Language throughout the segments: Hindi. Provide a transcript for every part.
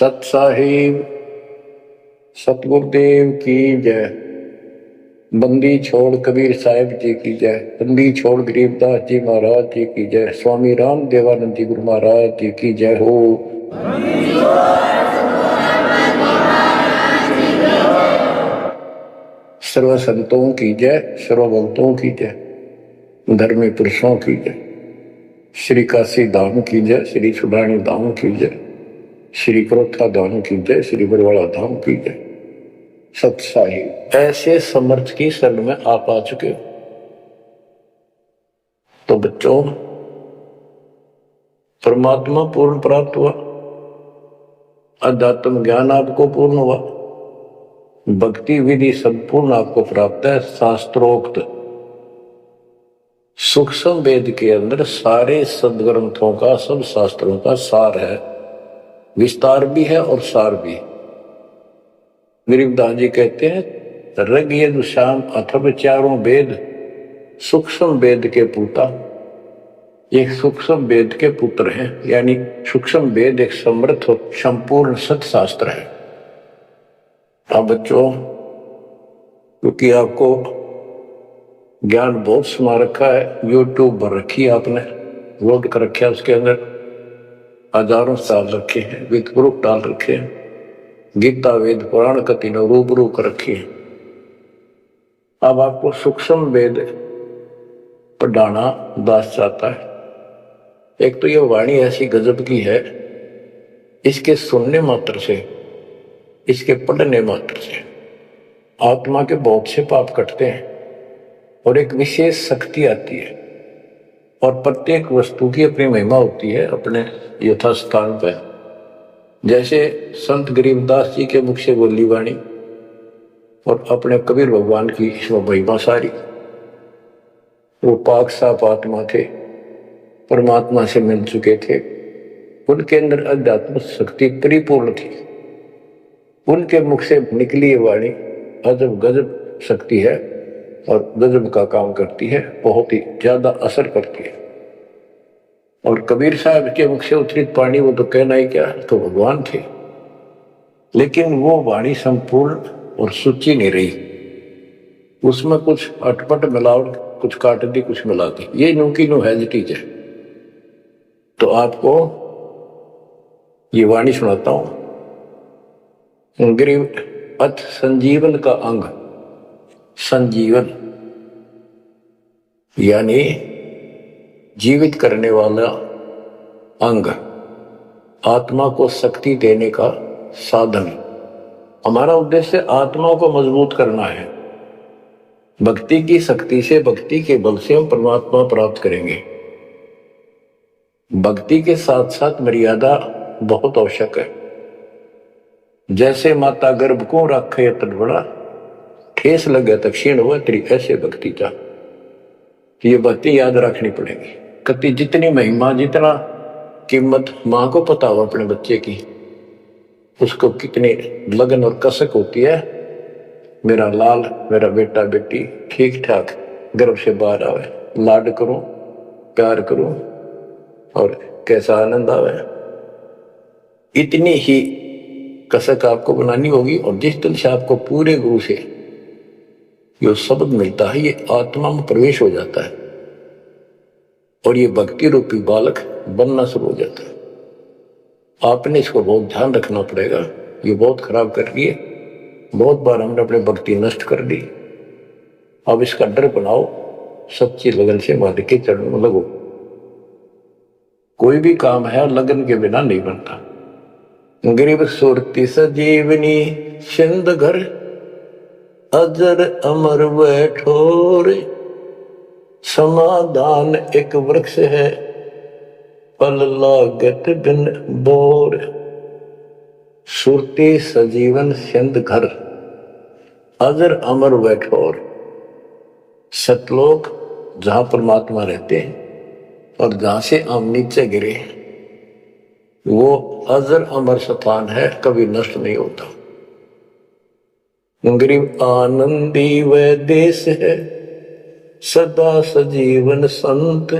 सत साहिब सतगुरुदेव की जय। बंदी छोड़ कबीर साहिब जी की जय। बंदी छोड़ गरीबदास जी महाराज जी की जय। स्वामी राम देवानंद जी गुरु महाराज जी की जय हो। सर्व संतों की जय, सर्वभक्तों की जय, धर्मी पुरुषों की जय। श्री काशी धाम की जय, श्री सुडानी धाम की जय, श्री क्रोथा धाम की जय, श्री बरवाड़ा धाम की जय। सत साहिब ऐसे समर्थ की शरण में आप आ चुके हो। तो बच्चों, परमात्मा पूर्ण प्राप्त हुआ, अध्यात्म ज्ञान आपको पूर्ण हुआ, भक्ति विधि संपूर्ण आपको प्राप्त है। शास्त्रोक्त सूक्ष्म वेद के अंदर सारे सदग्रंथों का, सब शास्त्रों का सार है। विस्तार भी है और सार भी। गरीबदास जी कहते हैं ऋग यजुः साम अथर्व चारों वेद सूक्ष्म वेद के पूता। एक सूक्ष्म वेद के पुत्र हैं, यानी सूक्ष्म वेद एक समृद्ध और संपूर्ण सत्शास्त्र है। अब बच्चों, क्योंकि आपको ज्ञान बहुत सुना रखा है, यूट्यूब पर रखी है, आपने लोड कर रखा है, उसके अंदर हजारों साल रखे हैं, विद प्रूफ डाल रखे हैं, गीता वेद पुराण का तीनों रूबरू कर रखी है। अब आपको सूक्ष्म वेद पढ़ाना दास चाहता है। एक तो ये वाणी ऐसी गजब की है, इसके सुनने मात्र से, इसके पढ़ने मात्र से आत्मा के बहुत से पाप कटते हैं और एक विशेष शक्ति आती है। और प्रत्येक वस्तु की अपनी महिमा होती है अपने यथास्थान पर। जैसे संत गरीबदास जी के मुख से बोली वाणी और अपने कबीर भगवान की महिमा सारी। वो पाक साफ आत्मा थे, परमात्मा से मिल चुके थे, उनके अंदर अध्यात्म शक्ति परिपूर्ण थी। उनके मुख से निकली ये वाणी अजब गजब शक्ति है और गजब का काम करती है, बहुत ही ज्यादा असर करती है। और कबीर साहब के मुख से उतरित पानी, वो तो कहना ही क्या, तो भगवान थे। लेकिन वो वाणी संपूर्ण और सुची नहीं रही, उसमें कुछ अटपट मिलावट, कुछ काट दी, कुछ मिला दी। ये नो की नो हैजिटीज है। तो आपको ये वाणी सुनाता हूं। गरीब अथ संजीवन का अंग, संजीवन यानी जीवित करने वाला अंग, आत्मा को शक्ति देने का साधन। हमारा उद्देश्य आत्मा को मजबूत करना है। भक्ति की शक्ति से, भक्ति के बल से हम परमात्मा प्राप्त करेंगे। भक्ति के साथ साथ मर्यादा बहुत आवश्यक है। जैसे माता गर्भ को रखे तड़बड़ा, ठेस लगे तो क्षीण हुआ तेरी, ऐसे भक्ति चाह। ये भक्ति याद रखनी पड़ेगी। कति जितनी महिमा, जितना कीमत माँ को पता हो अपने बच्चे की, उसको कितनी लगन और कसक होती है। मेरा लाल, मेरा बेटा बेटी ठीक ठाक गर्भ से बाहर आवे, लाड करूं, प्यार करूं और कैसा आनंद आवे। इतनी ही कसक आपको बनानी होगी। और जिस दिन से आपको पूरे गुरु से जो शब्द मिलता है, ये आत्मा में प्रवेश हो जाता है और ये भक्ति रूपी बालक बनना शुरू हो जाता है। आपने इसको बहुत ध्यान रखना पड़ेगा। ये बहुत खराब कर रही है। बहुत बार हमने अपनी भक्ति नष्ट कर दी। अब इसका डर बनाओ, सच्ची लगन से मालिक के चरणों में लगो। कोई भी काम है लगन के बिना नहीं बनता। गरीब सुरती सजीवनी सिंध घर, अजर अमर व ठोर, समाधान एक वृक्ष है, फल लागत बिन बोर। सुरती सजीवन सिंध घर, अजर अमर व ठोर। सतलोक जहां परमात्मा रहते हैं और जहां से हम नीचे गिरे, वो अजर अमर स्थान है, कभी नष्ट नहीं होता। गरीब आनंदी व देश है, सदा सजीवन संत,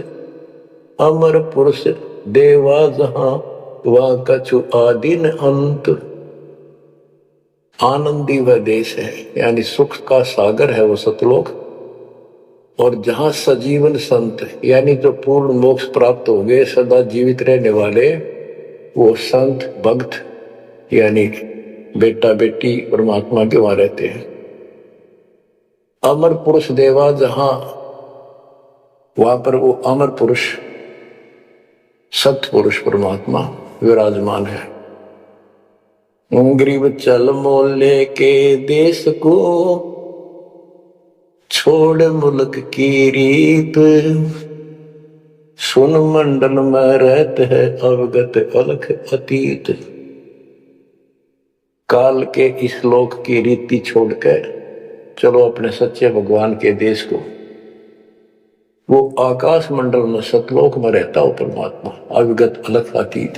अमर पुरुष देवा जहां वह कछु आदि न अंत। आनंदी वह देश है, यानी सुख का सागर है वो सतलोक। और जहां सजीवन संत, यानी जो पूर्ण मोक्ष प्राप्त हो गए, सदा जीवित रहने वाले, वो संत भक्त यानी बेटा बेटी परमात्मा के वहां रहते हैं। अमर पुरुष देवा, जहां वहां पर वो अमर पुरुष सत्य पुरुष परमात्मा विराजमान है। गरीब चल मोले के देश को, छोड़ मुल्क की रीत, सुन मंडल में रहत है अवगत अलख अतीत। काल के इस लोक की रीति छोड़कर चलो अपने सच्चे भगवान के देश को। वो आकाश मंडल में सतलोक में रहता हो परमात्मा, अविगत अलग अतीत।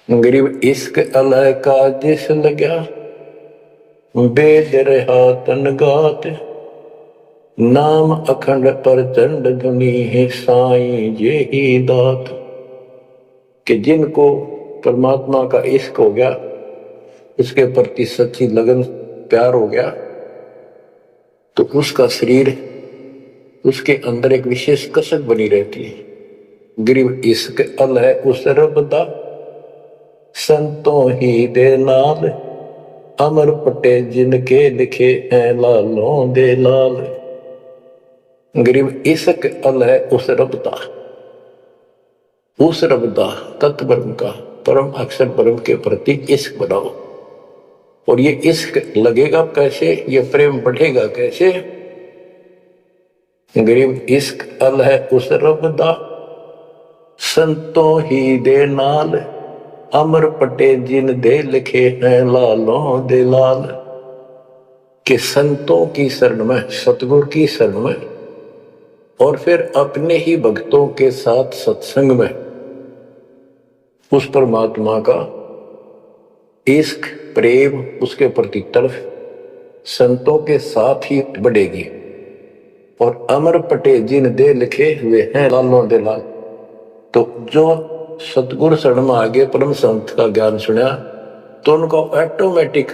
गरीब इश्क अलह का जिस लगा, वेद रहा तन गात, नाम अखंड प्रचंड धुनी है साईं जे ही दात। कि जिनको परमात्मा का इश्क हो गया, उसके प्रति सच्ची लगन प्यार हो गया, तो उसका शरीर, उसके अंदर एक विशेष कसक बनी रहती है। गरीब इश्क अल है उस रब दा, संतों ही दे नाल, अमर पटे जिनके लिखे हैं लालों दे लाल। गरीब इश्क अल है उस रब दा, उस रब दा तत्व ब्रह्म का, परम अक्षर ब्रह्म के प्रति इश्क बनाओ। और ये इश्क लगेगा कैसे, ये प्रेम बढ़ेगा कैसे। गरीब इश्क अल है उस रब दा, संतों ही दे नाल, अमर पटे जिन दे लिखे हैं लालों दे लाल। कि संतों की शरण में, सतगुरु की शरण में, और फिर अपने ही भक्तों के साथ सत्संग में उस परमात्मा का इश्क प्रेम, उसके प्रति तड़फ संतों के साथ ही बढ़ेगी। और अमर पटे जिन दे लिखे हुए हैं लालों दे लाल। तो जो सतगुरु शरण में आगे परम संत का ज्ञान सुना, तो उनको ऑटोमेटिक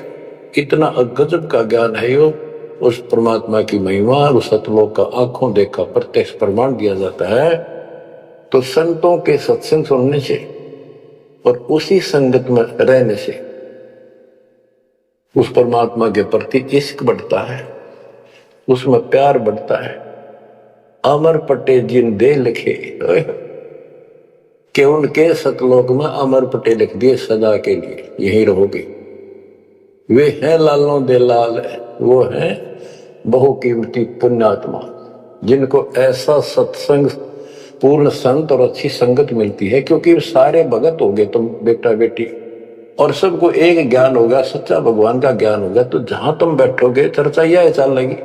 इतना गजब का ज्ञान है, यो उस परमात्मा की महिमा, उस सतलोक का आंखों देखा प्रत्यक्ष प्रमाण दिया जाता है। तो संतों के सत्संग सुनने से और उसी संगत में रहने से उस परमात्मा के प्रति इश्क बढ़ता है, उसमें प्यार बढ़ता है। अमर पटे जिन दे लिखे, कि उनके सतलोक में अमर पटे लिख दिए सदा के लिए, यही रहोगे। वे हैं लालों दे लाल, वो हैं बहुकीमती पुण्यात्मा, जिनको ऐसा सत्संग, पूर्ण संत और अच्छी संगत मिलती है। क्योंकि सारे भगत हो गए तुम बेटा बेटी, और सबको एक ज्ञान होगा, सच्चा भगवान का ज्ञान होगा, तो जहां तुम बैठोगे चर्चा यह चल लेगी,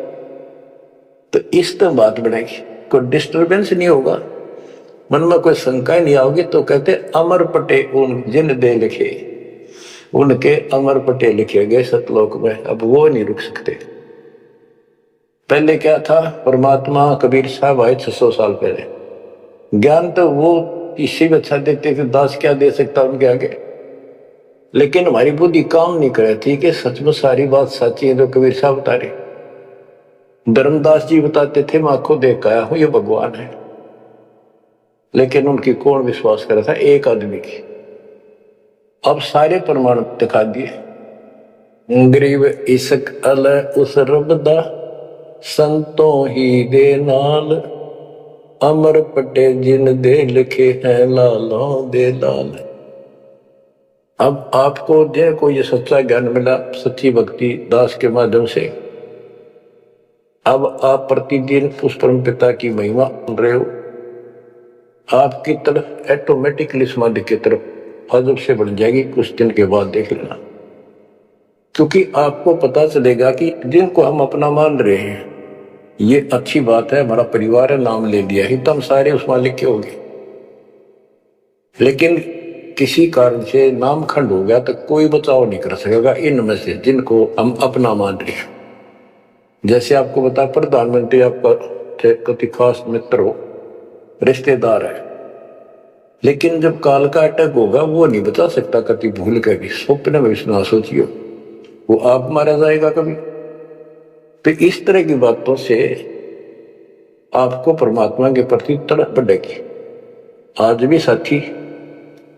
तो इस तो बात बनेगी, कोई डिस्टर्बेंस नहीं होगा, मन में कोई शंका नहीं आओगी। तो कहते अमर पटे उन जिन दे लिखे, उनके अमर पटे लिखे गए सतलोक में, अब वो नहीं रुक सकते। पहले क्या था, परमात्मा कबीर साहब आए 600 साल पहले, ज्ञान तो वो किसी भी अच्छा देते थे, दास क्या दे सकता उनके आगे। लेकिन हमारी बुद्धि काम नहीं कर रही थी कि सचमुच सारी बात सच्ची है जो कबीर साहब बता रहे। धर्मदास जी बताते थे, मैं आंखों देख आया हूं ये भगवान है, लेकिन उनकी कौन विश्वास कर रहा था, एक आदमी की। अब सारे प्रमाण दिखा दिए। गरीब इश्क अल उस रब दा, संतों ही दे नाल, अमर पटे जिन दे लिखे हैं लालों दे लाल। अब आपको देखो ये सच्चा ज्ञान मिला, सच्ची भक्ति दास के माध्यम से। अब आप प्रतिदिन उस परम पिता की महिमा सुन रहे हो, आपकी तरफ ऑटोमेटिकली समाधि की तरफ अजब से बढ़ जाएगी। कुछ दिन के बाद देख लेना, क्योंकि आपको पता चलेगा कि जिनको हम अपना मान रहे हैं, ये अच्छी बात है, हमारा परिवार है, नाम ले लिया ही तो हम सारे उस मालिक के हो गए। लेकिन किसी कारण से नाम खंड हो गया तो कोई बचाव नहीं कर सकेगा इनमें से जिनको हम अपना मान रहे हैं। जैसे आपको बता, प्रधानमंत्री आपका कति खास मित्र हो, रिश्तेदार है, लेकिन जब काल का अटैक होगा वो नहीं बचा सकता कभी भूल के भी, स्वप्न में भी ना सोचियो, वो आप मारा जाएगा कभी। तो इस तरह की बातों से आपको परमात्मा के प्रति तड़प बढ़ेगी। आज भी साथी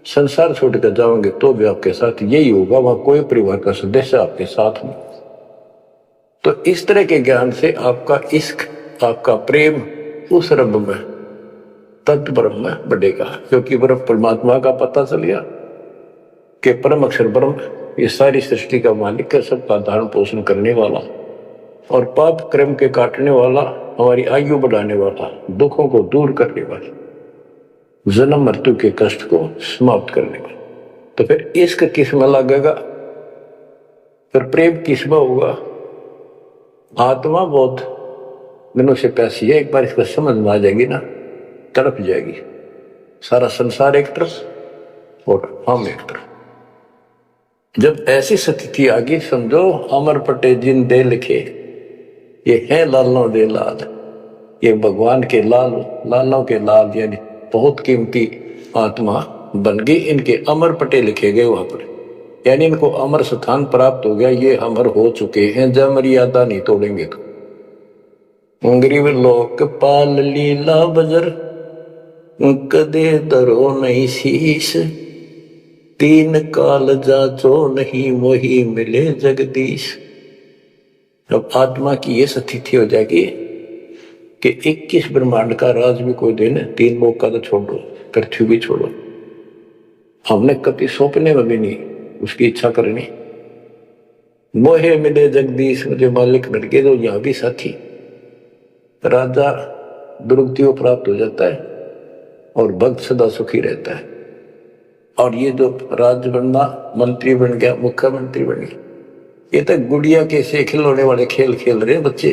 संसार छोड़कर जाओगे तो भी आपके साथ यही होगा, वहां कोई परिवार का सदस्य आपके साथ नहीं। तो इस तरह के ज्ञान से आपका इश्क, आपका प्रेम उस रब में, तत्व ब्रह्म में बढ़ेगा, क्योंकि ब्रह्म परमात्मा का पता चल गया कि परम अक्षर ब्रह्म ये सारी सृष्टि का मालिक है, सबका धारण पोषण करने वाला और पाप कर्म के काटने वाला, हमारी आयु बढ़ाने वाला, दुखों को दूर करने वाला, जन्म मृत्यु के कष्ट को समाप्त करने वाला। तो फिर इश्क किसमें लगेगा, फिर प्रेम किसमें होगा। आत्मा बहुत दिनों से प्यासी है, एक बार इसको समझ में आ जाएगी ना, तड़प जाएगी। सारा संसार एक तरफ और हम एक तरफ। जब ऐसी स्थिति आ गई, समझो अमर पटे जिन दे लिखे, ये है लालों दे लाल, ये भगवान के लाल, लालों के लाल, यानी बहुत कीमती आत्मा बन गई, इनके अमर पटे लिखे गए वहां पर, यानी इनको अमर स्थान प्राप्त हो गया, ये अमर हो चुके हैं, जब मर्यादा नहीं तोड़ेंगे तो। गरीब लोक पाल लीला बजर, कदे दरो नहीं शीश, तीन काल जाचो नहीं वही मिले जगदीश। अब आत्मा की ये स्थिति हो जाएगी कि 21 ब्रह्मांड का राज भी कोई देने, 3 लोक का तो छोड़ो, पृथ्वी भी छोड़ो, हमने कभी सौंपने में भी नहीं उसकी इच्छा करनी। मोहे मिले जगदीश, मुझे मालिक मिल गए, तो यहां भी साथी राजा दुर्गति को प्राप्त हो जाता है और भक्त सदा सुखी रहता है। और ये जो राज बनना, मंत्री बन गया, मुख्यमंत्री बन गया, ये तो गुड़िया के से खिलौने वाले खेल खेल रहे बच्चे।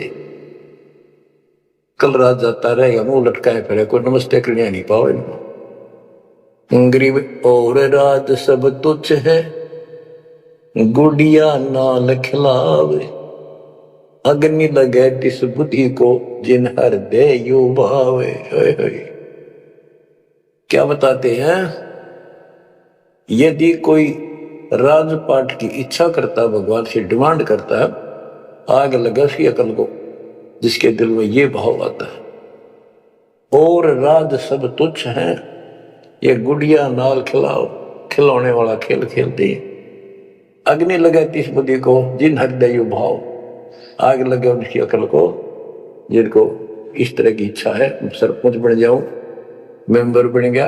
कल रात जाता रहेगा, मुंह लटकाए फिरे, कोई नमस्ते करने नहीं पाओ इनको। गरीब और राज सब तुच्छ है, गुड़िया नाल खिलावे, अग्नि लगे तिस बुद्धि को, जिन हर दे यू भावे। क्या बताते हैं, यदि कोई राजपाट की इच्छा करता, भगवान से डिमांड करता है, आग लगा उसकी अकल को, जिसके दिल में ये भाव आता है, और राज सब तुच्छ हैं, ये गुड़िया नाल खिलाओ, खिलौने वाला खेल खेलते। अग्नि लगे तिस बुद्धि को, जिन हृदय भाव, आग लगे उनकी अकल को, जिनको इस तरह की इच्छा है, सरपंच बन जाऊं, मेंबर बन गया,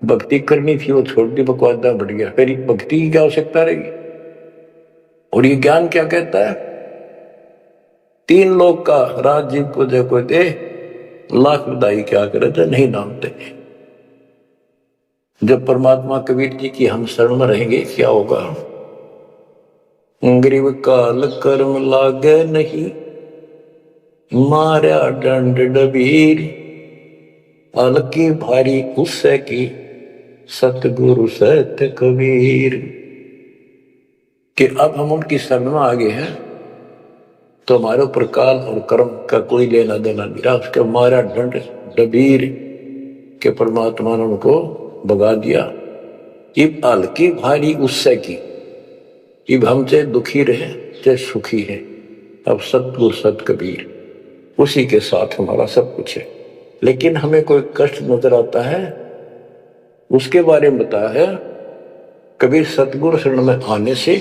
भक्ति करनी थी वो छोड़ दी, बकवादा बढ़ गया, फिर भक्ति की क्या आवश्यकता रहेगी। और ये ज्ञान क्या कहता है, 3 लोक का राज जीव को जो कोई दे, लाख बधाई क्या करे तो नहीं नामते। जब परमात्मा कबीर जी की हम शरण में रहेंगे क्या होगा। गरीब काल कर्म लागे नहीं, मारा दंड डबीर, अलकी भारी उससे की, सतगुरु सत कबीर। कि अब हम उनकी शरण में आ गए हैं तो हमारे ऊपर काल और कर्म का कोई लेना देना नहीं रहा। उसके मारा दंड डबीर के परमात्मा ने उनको भगा दिया। इब हल्की भारी उससे की, इब हम चाहे दुखी रहे चाहे सुखी है, अब सतगुरु सत कबीर उसी के साथ हमारा सब कुछ है। लेकिन हमें कोई कष्ट नजर आता है, उसके बारे में बताया है कबीर, सतगुरु शरण में आने से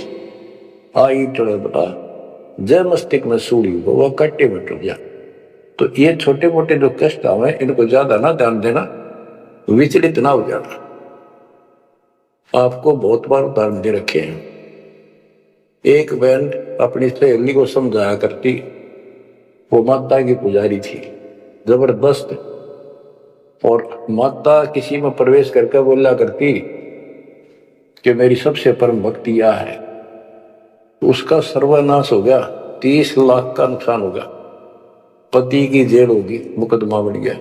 आई टड़े बता, जय मस्तिष्क में सूड़ी हो वह कट्टे में टूट जा। तो ये छोटे मोटे जो कष्ट आवे इनको ज्यादा ना ध्यान देना, विचलित ना हो जाना। आपको बहुत बार उदाहरण दे रखे हैं। एक बहन अपनी सहेली को समझाया करती, वो माता की पुजारी थी जबरदस्त, और माता किसी में प्रवेश करके बोला करती कि मेरी सबसे परम भक्ति यह है। उसका सर्वनाश हो गया, 30 लाख का नुकसान होगा, पति की जेल होगी, मुकदमा बढ़ गया।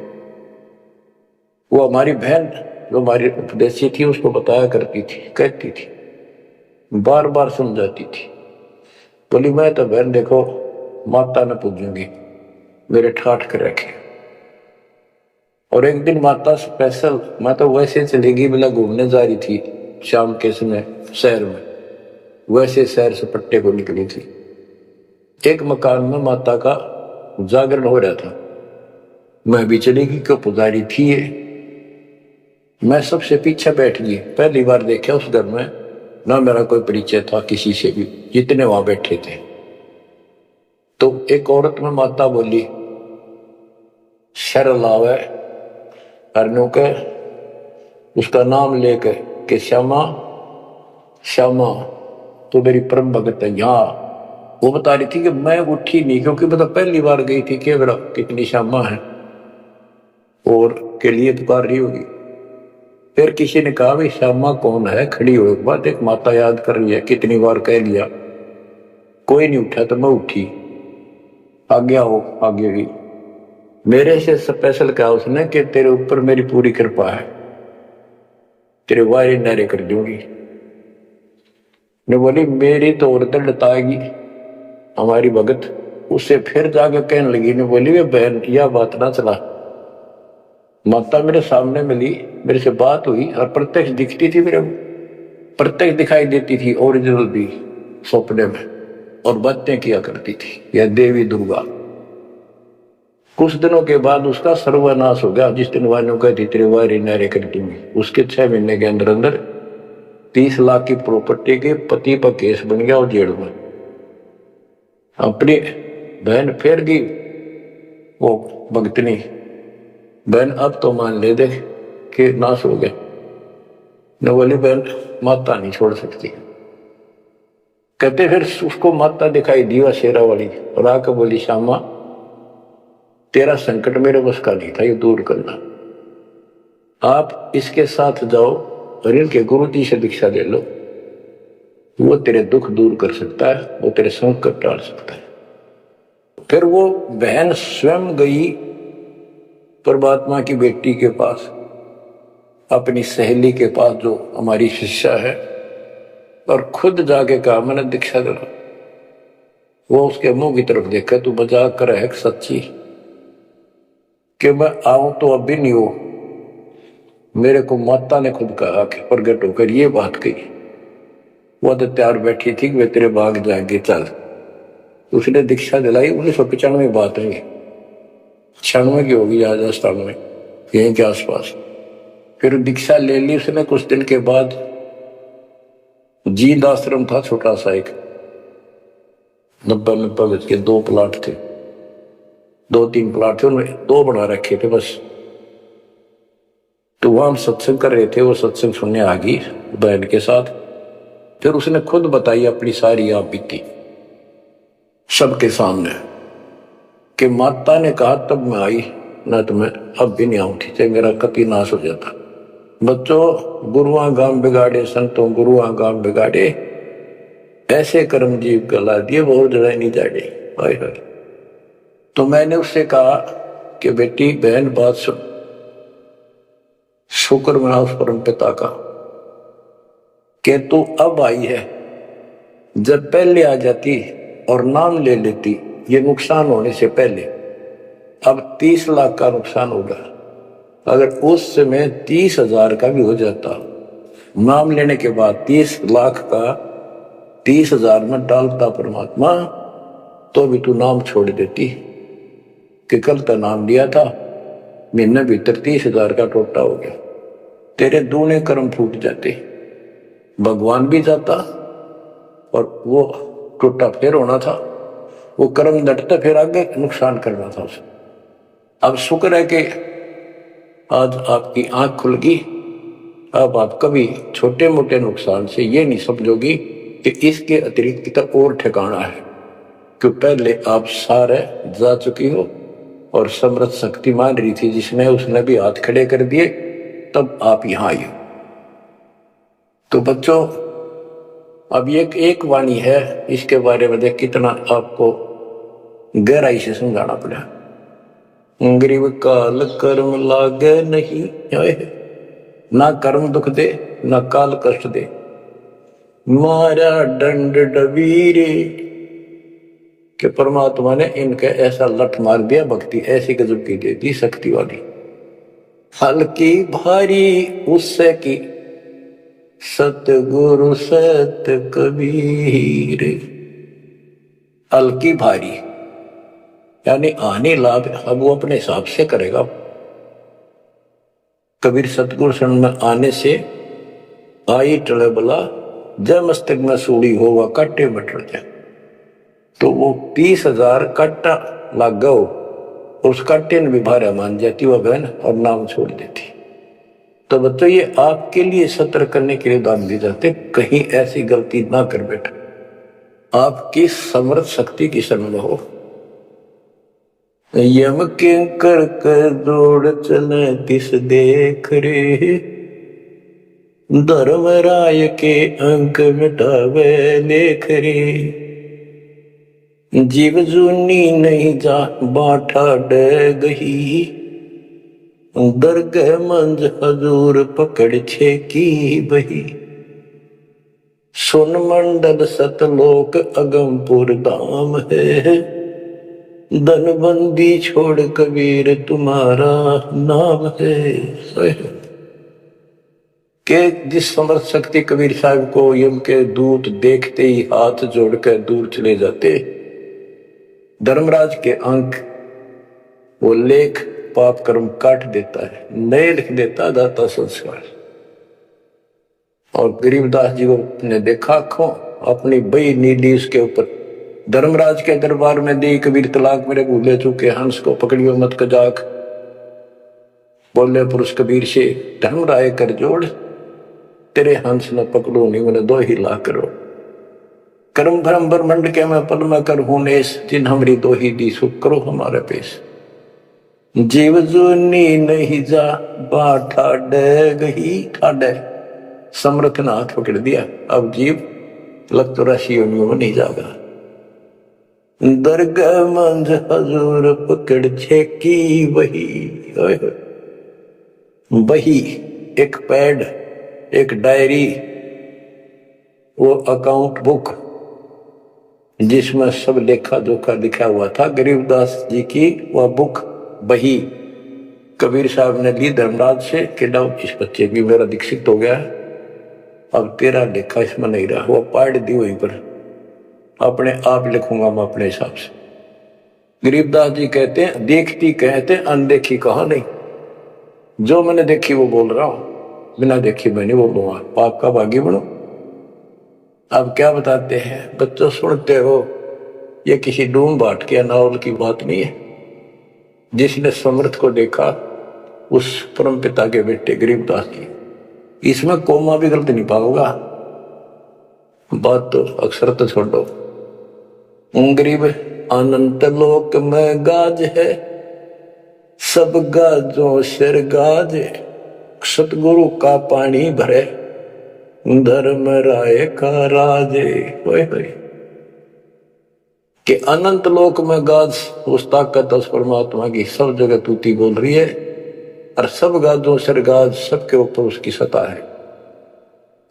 वो हमारी बहन जो हमारी उपदेशी थी उसको बताया करती थी, कहती थी, बार बार समझाती थी, बोली मैं तो बहन देखो माता न पूजूंगी, मेरे ठाठ कर रखे। और एक दिन माता स्पेशल, मैं तो वैसे चलेगी बोला घूमने जा रही थी शाम के समय शहर में, वैसे शहर से पट्टे को निकली थी। एक मकान में माता का जागरण हो रहा था, मैं भी चलेगी क्यों पुजारी थी ये। मैं सबसे पीछे बैठ गई, पहली बार देखा उस घर में, ना मेरा कोई परिचय था किसी से भी, जितने वहां बैठे थे। तो एक औरत में माता बोली, शर लावे अर्नु के, उसका नाम लेकर के श्यामा श्यामा तो मेरी परम भगत है यहाँ। वो बता रही थी कि मैं उठी नहीं, क्योंकि मतलब पहली बार गई थी कि बड़ा कितनी श्यामा है और के लिए पुकार रही होगी। फिर किसी ने कहा भाई श्यामा कौन है, खड़ी हो एक बात, एक माता याद कर रही है, कितनी बार कह लिया, कोई नहीं उठा तो मैं उठी, आगे आओ आगे गई। मेरे से स्पेशल कहा उसने कि तेरे ऊपर मेरी पूरी कृपा है, तेरे वायरे नारे कर दूंगी। ने बोली मेरी तो और दृढ़ता आएगी हमारी भगत। उससे फिर जाके कहने लगी, ने बोली वे बहन यह बात ना चला, माता मेरे सामने मिली, मेरे से बात हुई और प्रत्यक्ष दिखती थी, मेरे प्रत्यक्ष दिखाई देती थी, ओरिजिनल भी सपने में, और बातें किया करती थी यह देवी दुर्गा। कुछ दिनों के बाद उसका सर्वनाश हो गया, जिस दिन वानों कहती तेरे वायरे नारे कर दूंगी। उसके 6 महीने के अंदर अंदर 30 लाख की प्रॉपर्टी के पति पर केस बन गया और जेल में। अपनी बहन फेर गई वो भगतनी बहन, अब तो मान ले दे कि नाश हो गए। न बोली बहन माता नहीं छोड़ सकती। कहते फिर उसको माता दिखाई दी शेरा वाली, और आकर बोली श्यामा तेरा संकट मेरे बस का नहीं था ये दूर करना, आप इसके साथ जाओ और इनके गुरु जी से दीक्षा ले लो, वो तेरे दुख दूर कर सकता है, वो तेरे संकट टाल सकता है। फिर वो बहन स्वयं गई परमात्मा की बेटी के पास, अपनी सहेली के पास जो हमारी शिष्या है, और खुद जाके कहा मैंने दीक्षा देना। वो उसके मुंह की तरफ देखा, तू मजाक कर है सच्ची कि मैं आऊं तो अब भी नहीं हो, मेरे को माता ने खुद कहा कि प्रगट होकर ये बात कही। वो तो तैयार बैठी थी कि वे तेरे भाग जाएंगे चल। उसने दीक्षा दिलाई 1995 बात रही, 96 की होगी राजस्थान में यहीं के आसपास। फिर दीक्षा ले ली उसने। कुछ दिन के बाद जींद आश्रम था छोटा सा, एक 90 गज के 2 प्लाट थे, 2-3 प्लाट थे, उनमें 2 बना रखे थे बस। तो वहां हम सत्संग कर रहे थे, वो सत्संग सुनने आ गई बहन के साथ। फिर उसने खुद बताई अपनी सारी आप बीती सबके सामने कि माता ने कहा तब मैं आई, ना तो मैं अब भी नहीं आऊंगी, चाहे मेरा कति नाश हो जाता। बच्चों गुरुआ गांव बिगाड़े संतों गुरुआ गांव बिगाड़े, ऐसे कर्म जीव गला दिए बहुत जड़ा नहीं जाड़े। तो मैंने उससे कहा कि बेटी बहन बात सुन, शुक्र मना उस परम पिता का कि तू अब आई है, जब पहले आ जाती और नाम ले लेती ये नुकसान होने से पहले, अब 30 लाख का नुकसान होगा। अगर उस समय 30,000 का भी हो जाता, नाम लेने के बाद 30 लाख का 30,000 में डालता परमात्मा, तो भी तू नाम छोड़ देती कि कल का नाम लिया था, महीने भीतर 30,000 का टोटा हो गया, तेरे दूने कर्म फूट जाते, भगवान भी जाता और वो टोटा फिर होना था, वो कर्म डटता फिर आगे नुकसान करना था उसे। अब शुक्र है कि आज आपकी आंख खुल गई, अब आप कभी छोटे मोटे नुकसान से ये नहीं समझोगी कि इसके अतिरिक्त कितना और ठिकाना है, कि पहले आप सारे जा चुकी हो और समृद्ध शक्ति मान रही थी जिसने, उसने भी हाथ खड़े कर दिए, तब आप यहां आई हो। तो बच्चों अब ये एक वाणी है, इसके बारे में देख कितना आपको गहराई से समझाना पड़ा। गरीब काल कर्म लागे नहीं, ना कर्म दुख दे ना काल कष्ट दे, मारा दंड डबीरे, कि परमात्मा ने इनके ऐसा लठ मार दिया, भक्ति ऐसी गजब की दे दी शक्ति वाली हल्की भारी उससे की सतगुरु सत कबीर। हल्की भारी यानी आने लाभ अब वो अपने हिसाब से करेगा। कबीर सतगुरु शरण में आने से आई टले बला, जय मस्तक में सूड़ी होगा काटे बटर जाए। तो वो 30,000 काटा लाग गो, उस काटे ने भी भारा मान जाती वह बहन और नाम छोड़ देती। तो बच्चों ये आपके लिए सतर्क करने के लिए दान दिए जाते, कहीं ऐसी गलती ना कर बैठा। आपकी समर्थ शक्ति की शरण में हो। यम किंकर कर दौड़ चले तिस देख रे, धर्म राय के अंक मिटावे लेख रे। जीव जूनी नहीं जा बाठा डे गही, दरगह मंज हजूर पकड़ छे की बही। सुन मंडल सतलोक अगमपुर धाम है, धनबंदी छोड़ कबीर तुम्हारा नाम है। के जिस समर्थ शक्ति कबीर साहब को यम के दूत देखते ही हाथ जोड़कर दूर चले जाते, धर्मराज के अंक वो लेख पाप कर्म काट देता है, नए लिख देता दाता संस्कार। और गरीबदास जी को ने देखा खो अपनी बई नीली उसके ऊपर, धर्मराज के दरबार में दी कबीर तलाक मेरे भूले चुके हंस को पकड़ियो मत कजाक। बोले पुरुष कबीर से धर्मराय कर जोड़, तेरे हंस न पकड़ो नहीं मैंने 2 ही ला करो। कर्म भरम ब्रह्मंड के मैं पल में कर हूं नेस, जिन हमरी 2 ही दी सुख करो हमारे पेश। जीव जूनी नहीं जा बाठा डे गही, ठाडे समर्थ ने हाथ पकड़ दिया, अब जीव लग तो राशि में नहीं जागा। दरगाह मंझ हजूर पकड़ छे की वही। वही एक पैड, एक डायरी, वो अकाउंट बुक जिसमें सब लेखा जोखा लिखा हुआ था। गरीबदास जी की वह बुक बही कबीर साहब ने ली धर्मराज से कि ना इस बच्चे भी मेरा दीक्षित हो गया, अब तेरा लेखा इसमें नहीं रहा। वो पाड़ दी वहीं पर, अपने आप लिखूंगा मैं अपने हिसाब से। गरीबदास जी कहते हैं देखती कहते अनदेखी कहा नहीं, जो मैंने देखी वो बोल रहा हूं, बिना देखी मैं नहीं बोलूंगा, पाप का भागी बनो। अब क्या बताते हैं बच्चों, सुनते हो, ये किसी डूम बाट के नावल की बात नहीं है। जिसने समर्थ को देखा उस परम पिता के बेटे गरीबदास जी, इसमें कोमा भी गलत नहीं पाओगा। बात तो अक्सर तो छोड़ो। गरीब अनंत लोक में गाज है, सब गाजों सिर गाज। सतगुरु का पानी भरे, धर्म राय का राजे। कि अनंत लोक में गाज उस ताकत उस परमात्मा की सब जगह तूती बोल रही है, और सब गाजों सिर गाज, सबके ऊपर उसकी सत्ता है।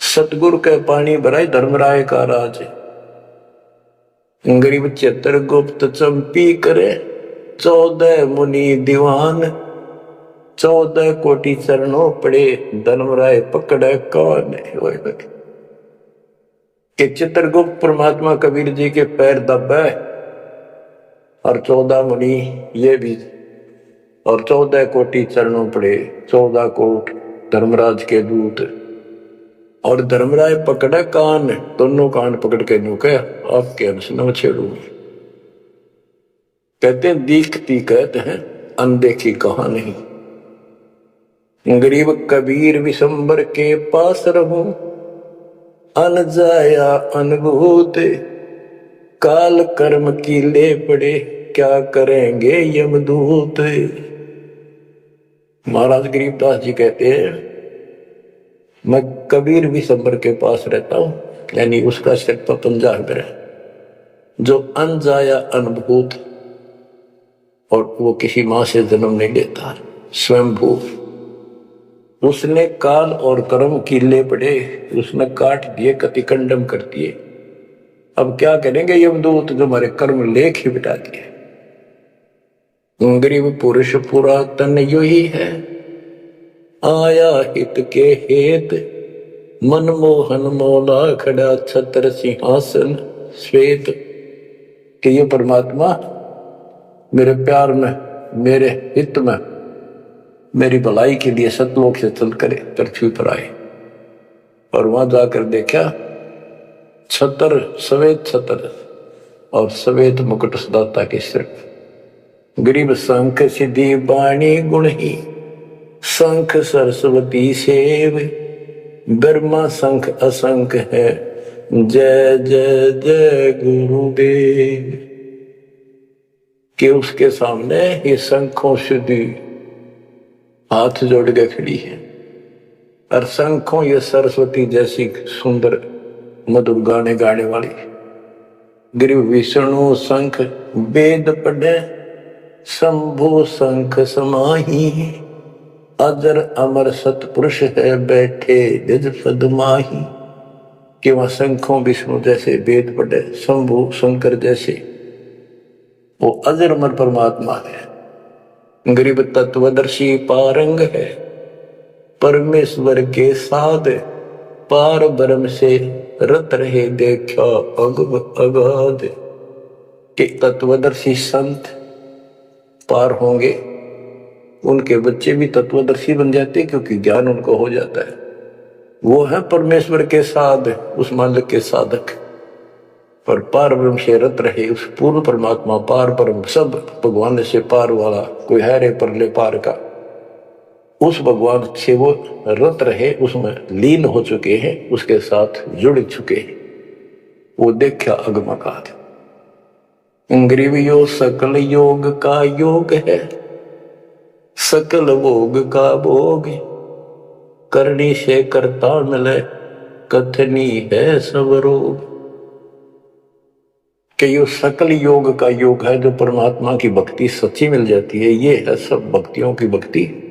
सतगुरु के पानी भराए, धर्मराय का राज। गरीब 76 गुप्त चंपी करे, 14 मुनि दीवान। 14 कोटि चरणों पड़े, धर्मराय पकड़े कौन। के चित्रगुप्त परमात्मा कबीर जी के पैर दबे, और 14 मुनि ये भी, और 14 कोटि चरणों पड़े, 14 कोट धर्मराज के दूत। और धर्मराय पकड़ा कान, दोनों कान पकड़ के न्यू कह आपके अंश न छेड़ूंगी। कहते हैं दीखती कहते हैं अनदेखी कहा नहीं। गरीब कबीर विशंबर के पास रहूं, अन जाया अनुभूत। काल कर्म की ले पड़े, क्या करेंगे यमदूत। महाराज गरीबदास जी कहते हैं मैं कबीर विशंबर के पास रहता हूं, यानी उसका सिर पर पंजा है, जो अनजाया अनुभूत, और वो किसी मां से जन्म नहीं लेता, स्वयंभू। उसने काल और कर्म की ले पड़े, उसने काट दिए, कतिकंडम कर दिए। अब क्या करेंगे यमदूत, जो हमारे कर्म लेख ही बिटा दिए। गरीब पुरुष पुरातन यो ही है, आया हित के हेत, मनमोहन मौला खड़ा छत्र सिंहासन श्वेत। कि ये परमात्मा मेरे प्यार में, मेरे हित में, मेरी भलाई के लिए सतलोक से चल करे पृथ्वी पर आए। और वहां जाकर देखा छतर, सवेत छतर और सवेत मुकुट सदाता के सिर। गरीब शंख सिद्धि बाणी गुण ही, शंख सरस्वती सेव, ब्रह्मा शंख असंख है, जय जय जय गुरुदेव। कि उसके सामने ये शंखों सिद्धि हाथ जोड़ के खड़ी है। और शंखों ये सरस्वती जैसी सुंदर मधुर गाने गाने वाली। गिरि विष्णु शंख वेद पढ़े, शंभु शंख समाही, अजर अमर सतपुरुष है बैठे निज पद माही। कि वहां शंखों विष्णु जैसे वेद पढ़े, शंभु शंकर जैसे वो अजर अमर परमात्मा है। गरीब तत्वदर्शी पारंग है, परमेश्वर के साध, पार ब्रह्म से रत रहे देखा अगाध। कि तत्वदर्शी संत पार होंगे, उनके बच्चे भी तत्वदर्शी बन जाते क्योंकि ज्ञान उनको हो जाता है। वो है परमेश्वर के साध, उस मालिक के साधक। पर पार ब्रह्म से रत रहे उस पूर्ण परमात्मा, पार ब्रह्म सब भगवान से पार वाला, कोई है रे परले पार का, उस भगवान से वो रत रहे, उसमें लीन हो चुके हैं, उसके साथ जुड़ चुके हैं। वो देखा अगमकाद। ग्रीवियो सकल योग का योग है, सकल भोग का भोग, करनी से करता मिले, कथनी है सब रोग। कि ये सकल योग का योग है, जो परमात्मा की भक्ति सच्ची मिल जाती है, ये है सब भक्तियों की भक्ति।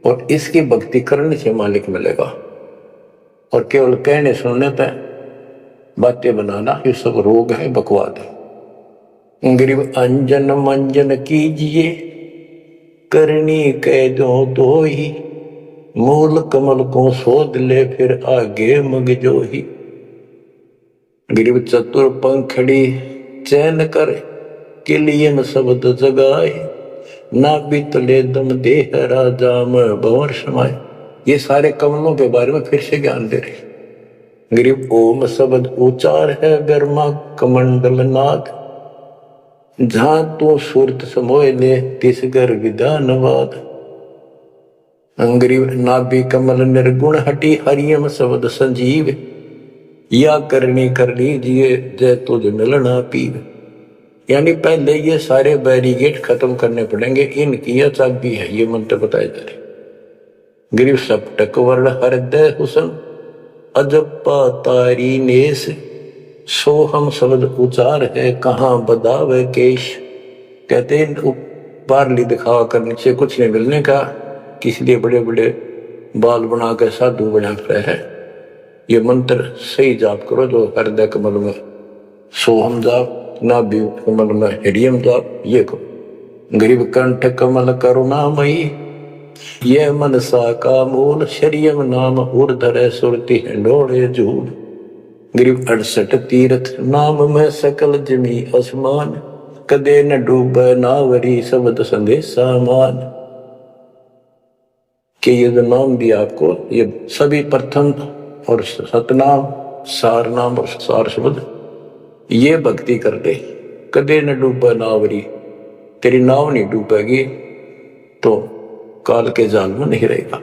और इसकी भक्ति करने से मालिक मिलेगा। और केवल कहने सुनने पे बातें बनाना ये सब रोग है, बकवाद है। गरीब अंजन मंजन कीजिए, करनी कह दो तो ही, मूल कमल को सोध ले फिर आगे मग जो ही। गरीब चतुर पंखड़ी चैन कर, के लिए में शब्द जगाए, ना बीतले दम देह राजा में भंवर समाए। ये सारे कमलों के बारे में फिर से ज्ञान दे रहे। गरीब ओम शब्द उच्चार है, ब्रह्मा कमंडल नाद, जहां तू सुरत समोय ले तिसगर विधानवाद। गरीब नाभि कमल निर्गुण हटी, हरियम शब्द संजीव, या करनी कर लीजिए जय तुझ मिलना पीव। यानी पहले ये सारे बैरिकेड खत्म करने पड़ेंगे, इनकी यह चाबी है, ये मंत्र बताए जा रहे। गरीब सपटक वर्ण हृदय हुसन, अजप्पा तारी नेस, सोहम शब्द उचार है, कहाँ बदावे केश। कहते हैं पारली दिखावा करने से कुछ नहीं मिलने का, इसलिए बड़े बड़े बाल बना कर साधु बना रहे हैं। ये मंत्र सही जाप करो, जो हृदय कमल में सोहम जाप, नाभि कमल में हिडियम जाप, ये करो। गरीब कंठ कमल करुणामयी, ये मनसा का मूल, शरीयम नाम उर्धर सुरति हिंडोड़े झूल। गरीब 68 तीर्थ नाम में सकल जमी आसमान, कदे न डूबे नावरी शब्द संदेशा मान। कि ये जो नाम दिया आपको, ये सभी प्रथम और सतनाम, सार नाम और सार शब्द, ये भक्ति कर दे। कदे न डूबे नावरी, तेरी नाव नहीं डूबेगी तो काल के जाल में नहीं रहेगा।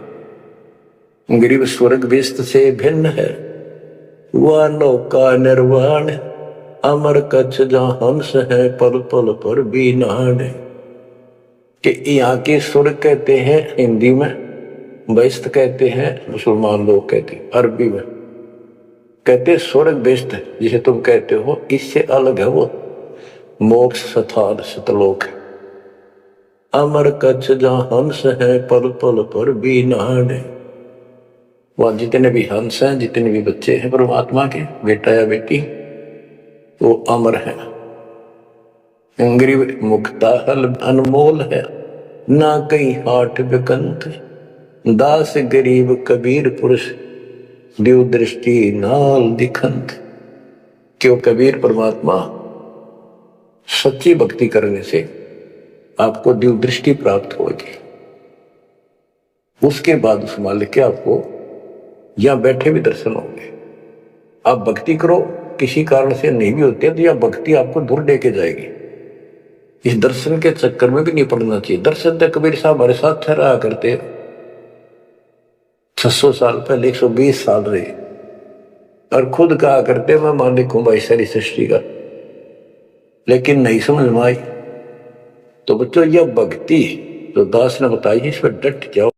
गरीब स्वर्ग विस्त से भिन्न है, वह नौका निर्वाण, अमर कच्छ जहां हंस है, पल पल पर भी नाण। कि यहाँ के स्वर्ग कहते हैं हिंदी में, बेस्त कहते हैं मुसलमान लोग कहते हैं, अरबी में कहते स्वर्ग बेस्त, जिसे तुम कहते हो, इससे अलग है वो मोक्ष स्थान सतलोक है। अमर कच्छ जहां हंस है, पल पल पर भी नाण। वहां जितने भी हंस हैं, जितने भी बच्चे हैं परमात्मा के, बेटा या बेटी, वो अमर है। गरीब मुक्ता हल अनमोल है, ना कहीं हाट बिकंत, दास गरीब कबीर पुरुष दिव दृष्टि नाल दिखंत। क्यों कबीर परमात्मा सच्ची भक्ति करने से आपको दिव दृष्टि प्राप्त होगी। उसके बाद उस मालिक के आपको यहां बैठे भी दर्शन होंगे। आप भक्ति करो, किसी कारण से नहीं भी होती है तो यह भक्ति आपको दूर लेके जाएगी। इस दर्शन के चक्कर में भी नहीं पड़ना चाहिए। दर्शन तो कबीर साहब हमारे साथ ठहरा करते 600 साल पहले, 120 साल रहे और खुद कहा करते मैं मालिक हूं भाई सारी सृष्टि का। लेकिन नहीं समझ में आई। तो बच्चों यह भक्ति जो दास ने बताई इस पर डट जाओ।